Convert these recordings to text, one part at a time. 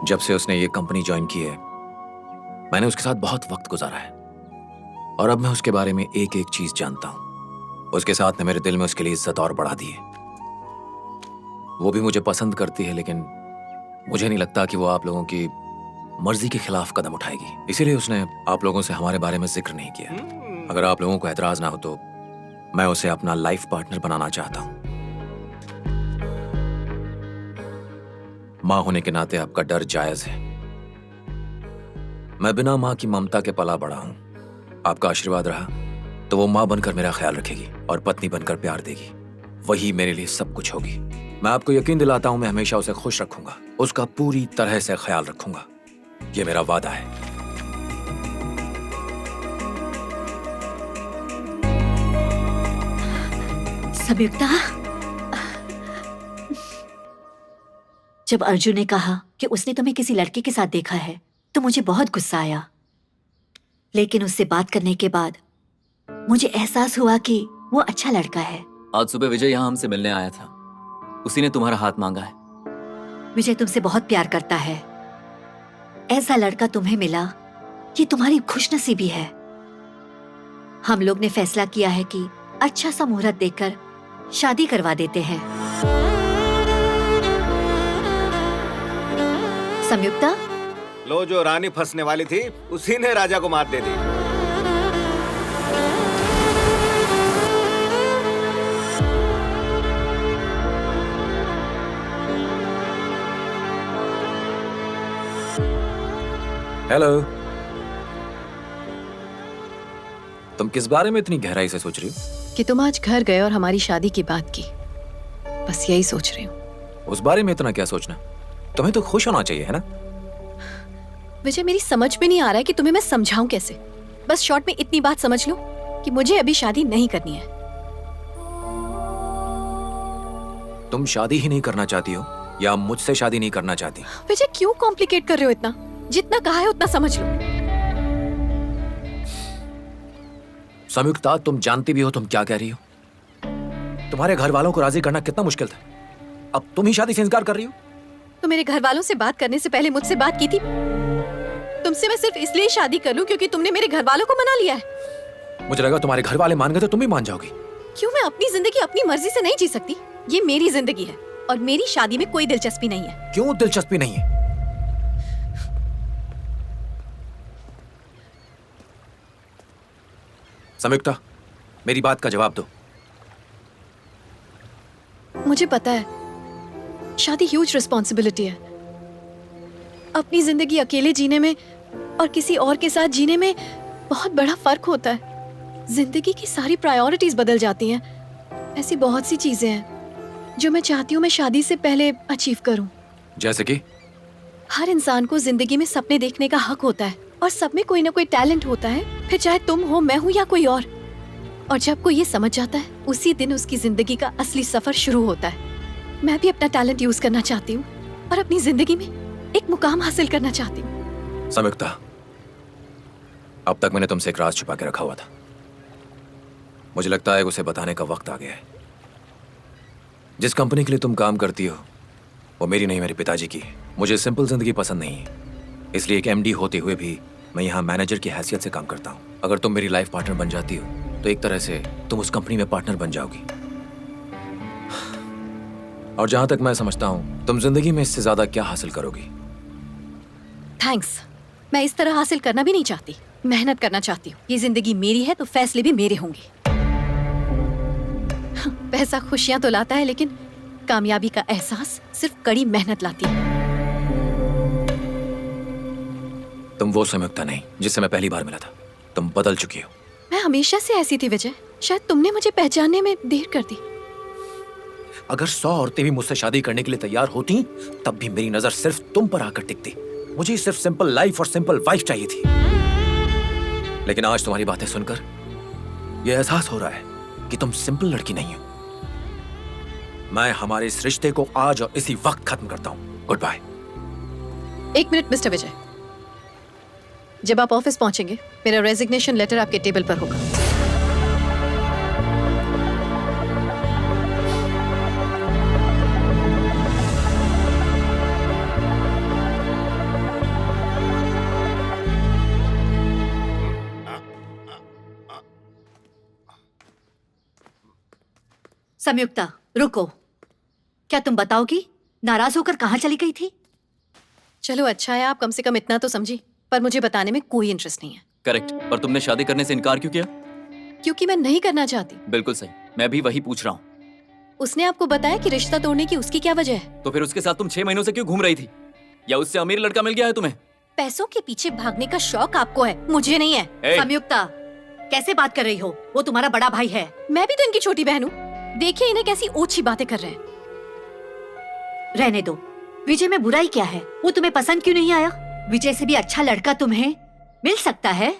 जब से उसने ये कंपनी ज्वाइन की है, मैंने उसके साथ बहुत वक्त गुजारा है और अब मैं उसके बारे में एक एक चीज जानता हूं। उसके साथ ने मेरे दिल में उसके लिए इज्जत और बढ़ा दी है। वो भी मुझे पसंद करती है, लेकिन मुझे नहीं लगता कि वो आप लोगों की मर्जी के खिलाफ कदम उठाएगी। इसीलिए उसने आप लोगों से हमारे बारे में जिक्र नहीं किया। अगर आप लोगों को एतराज ना हो तो मैं उसे अपना लाइफ पार्टनर बनाना चाहता हूं। मां होने के नाते आपका डर जायज है। मैं बिना मां की ममता के पला बड़ा हूं। आपका आशीर्वाद रहा तो वो मां बनकर मेरा ख्याल रखेगी और पत्नी बनकर प्यार देगी। वही मेरे लिए सब कुछ होगी। मैं आपको यकीन दिलाता हूं, मैं हमेशा उसे खुश रखूंगा, उसका पूरी तरह से ख्याल रखूंगा। ये मेरा वादा है। संयुक्ता, जब अर्जुन ने कहा कि उसने तुम्हें किसी लड़के के साथ देखा है तो मुझे बहुत गुस्सा आया, लेकिन उससे बात करने के बाद मुझे एहसास हुआ कि वो अच्छा लड़का है। आज सुबह विजय यहाँ हमसे मिलने आया था। उसी ने तुम्हारा हाथ मांगा है। विजय तुमसे बहुत प्यार करता है। ऐसा लड़का तुम्हें मिला, ये तुम्हारी खुशनसीबी है। हम लोग ने फैसला किया है कि अच्छा सा मुहूर्त देखकर शादी करवा देते हैं। संयुक्ता, लो, जो रानी फंसने वाली थी उसी ने राजा को मात दे दी। हेलो। तुम किस बारे में इतनी गहराई से सोच रही हो? कि तुम आज घर गए और हमारी शादी की बात की। बस यही सोच रही हूँ। उस बारे में इतना क्या सोचना? तुम्हें तो खुश होना चाहिए, है ना? विजय, मेरी समझ में नहीं आ रहा है कि तुम्हें मैं समझाऊं कैसे। बस शॉर्ट में इतनी बात समझ लो कि मुझे अभी शादी नहीं करनी है। तुम शादी ही नहीं करना चाहती हो या मुझसे शादी नहीं करना चाहती? विजय, क्यों कॉम्प्लिकेट कर रहे हो इतना? जितना कहा है उतना समझ लो। संयुक्ता, तुम जानती भी हो तुम क्या कह रही हो। तुम्हारे घर वालों को राजी करना कितना मुश्किल था, अब तुम ही शादी से इनकार कर रही हो। तो मेरे घर वालों से बात करने से पहले मुझसे बात की थी। तुमसे मैं सिर्फ इसलिए शादी कर लूं क्योंकि तुमने मेरे घर वालों को मना लिया है। मुझे लगा तुम्हारे घर वाले मान गए तो तुम भी मान जाओगी। क्यों? मैं अपनी जिंदगी अपनी मर्जी से नहीं जी सकती? ये मेरी जिंदगी है और मेरी शादी में कोई दिलचस्पी नहीं है। क्यों दिलचस्पी नहीं है? संयुक्ता, मेरी बात का जवाब दो। मुझे पता है शादी ह्यूज रिस्पॉन्सिबिलिटी है। अपनी जिंदगी अकेले जीने में और किसी और के साथ जीने में बहुत बड़ा फर्क होता है। जिंदगी की सारी प्रायोरिटीज बदल जाती हैं। ऐसी बहुत सी चीजें हैं जो मैं चाहती हूँ मैं शादी से पहले अचीव करूँ। जैसे कि? हर इंसान को जिंदगी में सपने देखने का हक होता है और सब में कोई ना कोई टैलेंट होता है, फिर चाहे तुम हो, मैं हूँ या कोई और जब कोई ये समझ जाता है उसी दिन उसकी जिंदगी का असली सफर शुरू होता है। मैं भी अपना टैलेंट यूज करना चाहती हूँ और अपनी जिंदगी में एक मुकाम हासिल करना चाहती हूँ। संयुक्ता, अब तक मैंने तुमसे एक राज छुपा के रखा हुआ था। मुझे लगता है उसे बताने का वक्त आ गया है। जिस कंपनी के लिए तुम काम करती हो वो मेरी नहीं, मेरे पिताजी की है। मुझे सिंपल जिंदगी पसंद नहीं है, इसलिए एक एमडी होते हुए भी मैं यहाँ मैनेजर की हैसियत से काम करता हूँ। अगर तुम मेरी लाइफ पार्टनर बन जाती हो तो एक तरह से तुम उस कंपनी में पार्टनर बन जाओगी। और जहां तक मैं समझता हूं तुम जिंदगी में इससे ज्यादा क्या हासिल करोगी? थैंक्स। मैं इस तरह हासिल करना भी नहीं चाहती, मेहनत करना चाहती हूँ। ये जिंदगी मेरी है तो फैसले भी मेरे होंगे। पैसा खुशियां तो लाता है, लेकिन कामयाबी का एहसास सिर्फ कड़ी मेहनत लाती है। तुम वो संयुक्ता नहीं जिससे मैं पहली बार मिला था। तुम बदल चुकी हो। मैं हमेशा से ऐसी थी विजय, शायद तुमने मुझे पहचानने में देर कर दी। अगर 100 औरतें भी मुझसे शादी करने के लिए तैयार होती तब भी मेरी नजर सिर्फ तुम पर आकर टिकती। मुझे सिर्फ सिंपल लाइफ और सिंपल वाइफ चाहिए थी। लेकिन आज तुम्हारी बातें सुनकर यह एहसास हो रहा है कि तुम सिंपल लड़की नहीं हो। मैं हमारे इस रिश्ते को आज और इसी वक्त खत्म करता हूं। Good bye. 1 minute mister Vijay, जब आप ऑफिस पहुंचेंगे मेरा रेजिग्नेशन लेटर आपके टेबल पर होगा। संयुक्ता, रुको। क्या तुम बताओगी नाराज होकर कहाँ चली गई थी? चलो अच्छा है, आप कम से कम इतना तो समझी, पर मुझे बताने में कोई इंटरेस्ट नहीं है। करेक्ट, पर तुमने शादी करने से इनकार क्यों किया? क्योंकि मैं नहीं करना चाहती। बिल्कुल सही, मैं भी वही पूछ रहा हूँ। उसने आपको बताया कि रिश्ता तोड़ने की उसकी क्या वजह है? तो फिर उसके साथ तुम 6 महीनों से क्यों घूम रही थी? या उससे अमीर लड़का मिल गया है तुम्हें? पैसों के पीछे भागने का शौक आपको है, मुझे नहीं है। ए, संयुक्ता, कैसे बात कर रही हो? वो तुम्हारा बड़ा भाई है। मैं भी तो इनकी छोटी बहन हूँ। देखिए इन्हें कैसी ओछी बातें कर रहे हैं। रहने दो। विजय में बुराई क्या है? वो तुम्हें पसंद क्यों नहीं आया? विजय से भी अच्छा लड़का तुम्हें मिल सकता है।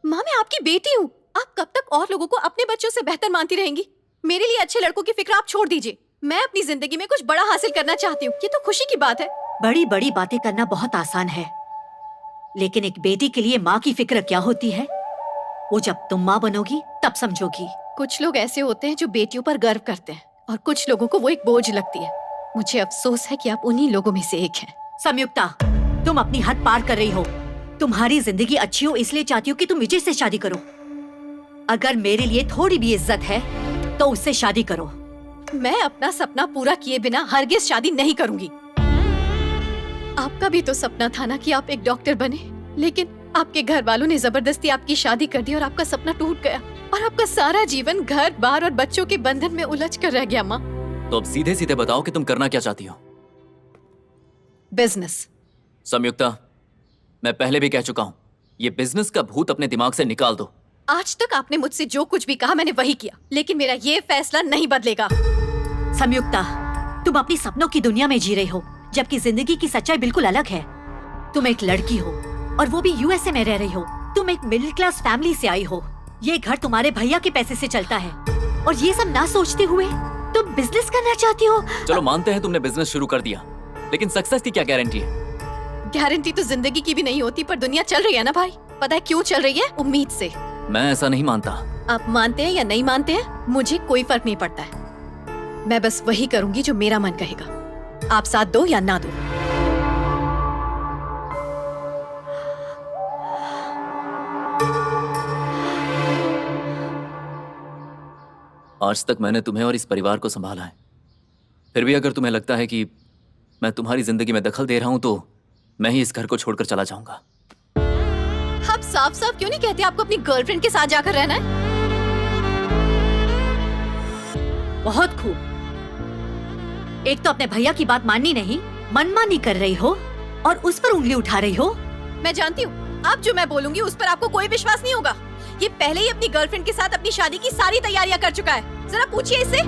माँ, मैं आपकी बेटी हूँ। आप कब तक और लोगों को अपने बच्चों से बेहतर मानती रहेंगी? मेरे लिए अच्छे लड़कों की फिक्र आप छोड़ दीजिए। मैं अपनी जिंदगी में कुछ बड़ा हासिल करना चाहती हूँ। ये तो खुशी की बात है। बड़ी बड़ी बातें करना बहुत आसान है, लेकिन एक बेटी के लिए माँ की फिक्र क्या होती है, वो जब तुम माँ बनोगी तब समझोगी। कुछ लोग ऐसे होते हैं जो बेटियों पर गर्व करते हैं, और कुछ लोगों को वो एक बोझ लगती है। मुझे अफसोस है कि आप उन्हीं लोगों में से एक हैं। संयुक्ता, तुम अपनी हद पार कर रही हो। तुम्हारी जिंदगी अच्छी हो इसलिए चाहती हो कि तुम विजय से शादी करो। अगर मेरे लिए थोड़ी भी इज्जत है तो उससे शादी करो। मैं अपना सपना पूरा किए बिना हरगिज शादी नहीं करूंगी। आपका भी तो सपना था ना कि आप एक डॉक्टर बने, लेकिन आपके घर वालों ने जबरदस्ती आपकी शादी कर दी और आपका सपना टूट गया, और आपका सारा जीवन घर बार और बच्चों के बंधन में उलझ कर रह गया। माँ, तो अब सीधे सीधे बताओ कि तुम करना क्या चाहती हो? बिजनेस। संयुक्ता, मैं पहले भी कह चुका हूँ, ये बिजनेस का भूत अपने दिमाग से निकाल दो। आज तक आपने मुझसे जो कुछ भी कहा मैंने वही किया, लेकिन मेरा ये फैसला नहीं बदलेगा। संयुक्ता, तुम अपनी सपनों की दुनिया में जी रही हो, जबकि जिंदगी की सच्चाई बिल्कुल अलग है। तुम एक लड़की हो और वो भी यूएसए में रह रही हो। तुम एक मिडिल क्लास फैमिली से आई हो। ये घर तुम्हारे भैया के पैसे से चलता है, और ये सब ना सोचते हुए तुम बिजनेस करना चाहती हो। चलो मानते हैं तुमने बिजनेस शुरू कर दिया, लेकिन सक्सेस की क्या गारंटी है? गारंटी तो जिंदगी की भी नहीं होती, पर दुनिया चल रही है ना भाई। पता है क्यों चल रही है? उम्मीद से। मैं ऐसा नहीं मानता। आप मानते हैं या नहीं मानते हैं, मुझे कोई फर्क नहीं पड़ता है। मैं बस वही करूंगी जो मेरा मन कहेगा। आप साथ दो या ना दो। आज तक मैंने तुम्हें और इस परिवार को संभाला है, फिर भी अगर तुम्हें लगता है कि मैं तुम्हारी जिंदगी में दखल दे रहा हूं, तो मैं ही इस घर को छोड़कर चला जाऊंगा। आप साफ साफ क्यों नहीं कहते आपको अपनी गर्लफ्रेंड के साथ जाकर रहना है? बहुत खूब। एक तो अपने भैया की बात माननी नहीं, मनमानी कर रही हो, और उस पर उंगली उठा रही हो। मैं जानती हूँ अब जो मैं बोलूंगी उस पर आपको कोई विश्वास नहीं होगा। ये पहले ही अपनी गर्लफ्रेंड के साथ अपनी शादी की सारी तैयारियां कर चुका है। जरा पूछिए इससे।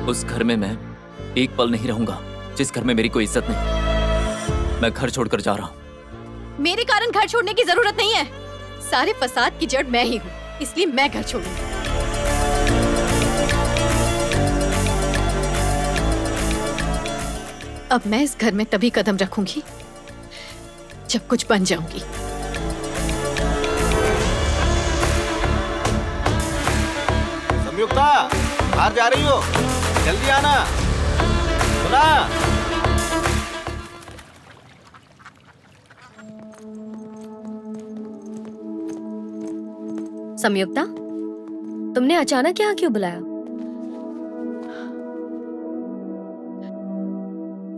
उस घर में मैं एक पल नहीं रहूंगा जिस घर में मेरी कोई इज्जत नहीं। मैं घर छोड़कर जा रहा हूँ। मेरे कारण घर छोड़ने की जरूरत नहीं है। सारे फसाद की जड़ मैं ही हूँ, इसलिए मैं घर छोड़ूंगी। अब मैं इस घर में तभी कदम रखूंगी जब कुछ बन जाऊंगी। संयुक्ता, बाहर जा रही हो? जल्दी आना। सुना? संयुक्ता, तुमने अचानक यहाँ क्यों बुलाया?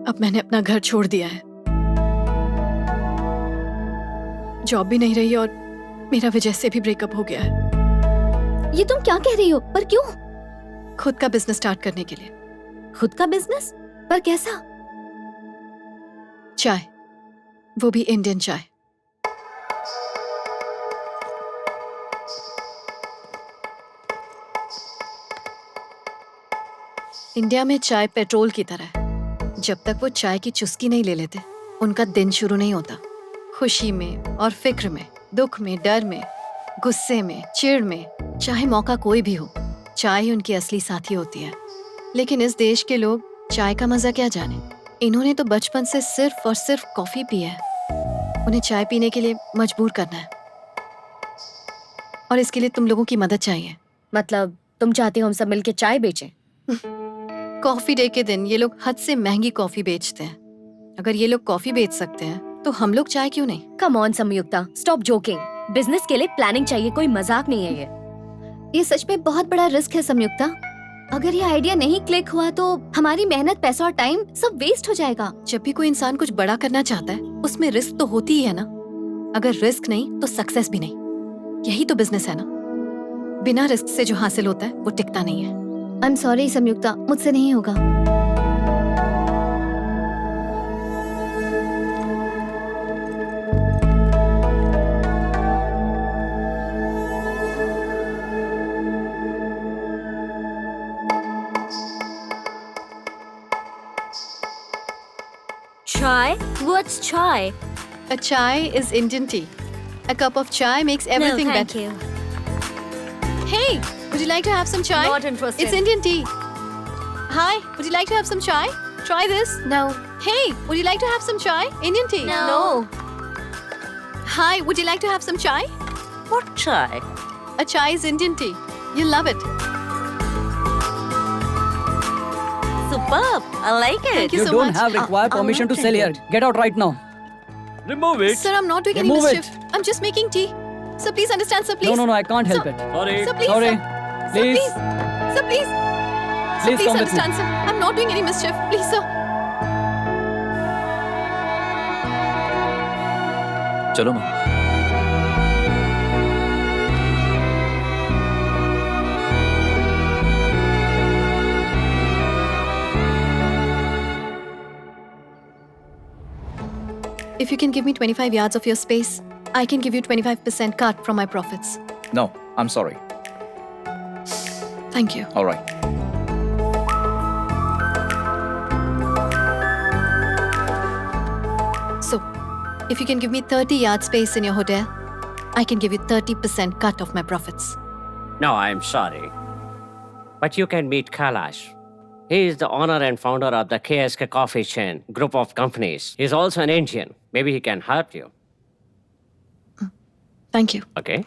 अब मैंने अपना घर छोड़ दिया है। जॉब भी नहीं रही और मेरा विजय से भी ब्रेकअप हो गया है। ये तुम क्या कह रही हो? पर क्यों? खुद का बिजनेस स्टार्ट करने के लिए। खुद का बिजनेस? पर कैसा? चाय, वो भी इंडियन चाय। इंडिया में चाय पेट्रोल की तरह है। जब तक वो चाय की चुस्की नहीं ले लेते, उनका दिन शुरू नहीं होता। खुशी में और फिक्र में, दुख में, डर में, गुस्से में, चिढ़ में, चाहे मौका कोई भी हो, चाय ही उनकी असली साथी होती है। लेकिन इस देश के लोग चाय का मजा क्या जाने। इन्होंने तो बचपन से सिर्फ और सिर्फ कॉफी पी है। उन्हें चाय पीने के लिए मजबूर करना है, और इसके लिए तुम लोगों की मदद चाहिए। मतलब तुम चाहती हो हम सब मिलके चाय बेचें? कॉफी डे के दिन ये लोग हद से महंगी कॉफी बेचते हैं। अगर ये लोग कॉफी बेच सकते हैं तो हम लोग चाय क्यों नहीं? Come on Sanyukta, stop joking. Business के लिए प्लानिंग चाहिए, कोई मजाक नहीं है ये। ये सच में बहुत बड़ा रिस्क है संयुक्ता। अगर ये आइडिया नहीं क्लिक हुआ तो हमारी मेहनत, पैसा और टाइम सब वेस्ट हो जाएगा। जब भी कोई इंसान कुछ बड़ा करना चाहता है उसमें रिस्क तो होती ही है ना। अगर रिस्क नहीं तो सक्सेस भी नहीं। यही तो बिजनेस है ना। बिना रिस्क से जो हासिल होता है वो टिकता नहीं है। आई एम सॉरी संयुक्ता, मुझसे नहीं होगा। Chai? What's chai? A chai is Indian tea. A cup of chai makes everything no, thank better. you. Hey, would you like to have some chai? Not interested. It's Indian tea. Hi, would you like to have some chai? Try this. No. Hey, would you like to have some chai? Indian tea. No. Hi, would you like to have some chai? What chai? A chai is Indian tea. You'll love it. Superb. I like it. Thank you You so don't much. have required I'll permission to not sell drink here. Get out right now. Remove it. Sir, I'm not doing any Remove it. mischief. I'm just making tea. Sir, please understand, sir, please. No, I can't help Sir, it. Sorry. Sir, please, Sorry. sir. Please. Sir, please. Sir, Please please come with me. understand, sir. I'm not doing any mischief. Please, sir. चलो माँ। If you can give me 25 yards of your space, I can give you 25% cut from my profits. No, I'm sorry. Thank you. All right. So, if you can give me 30 yard space in your hotel, I can give you 30% cut of my profits. No, I'm sorry. But you can meet Kailash. He is the owner and founder of the KSK Coffee Chain group of companies. He's also an Indian. Maybe he can help you. Thank you. Okay?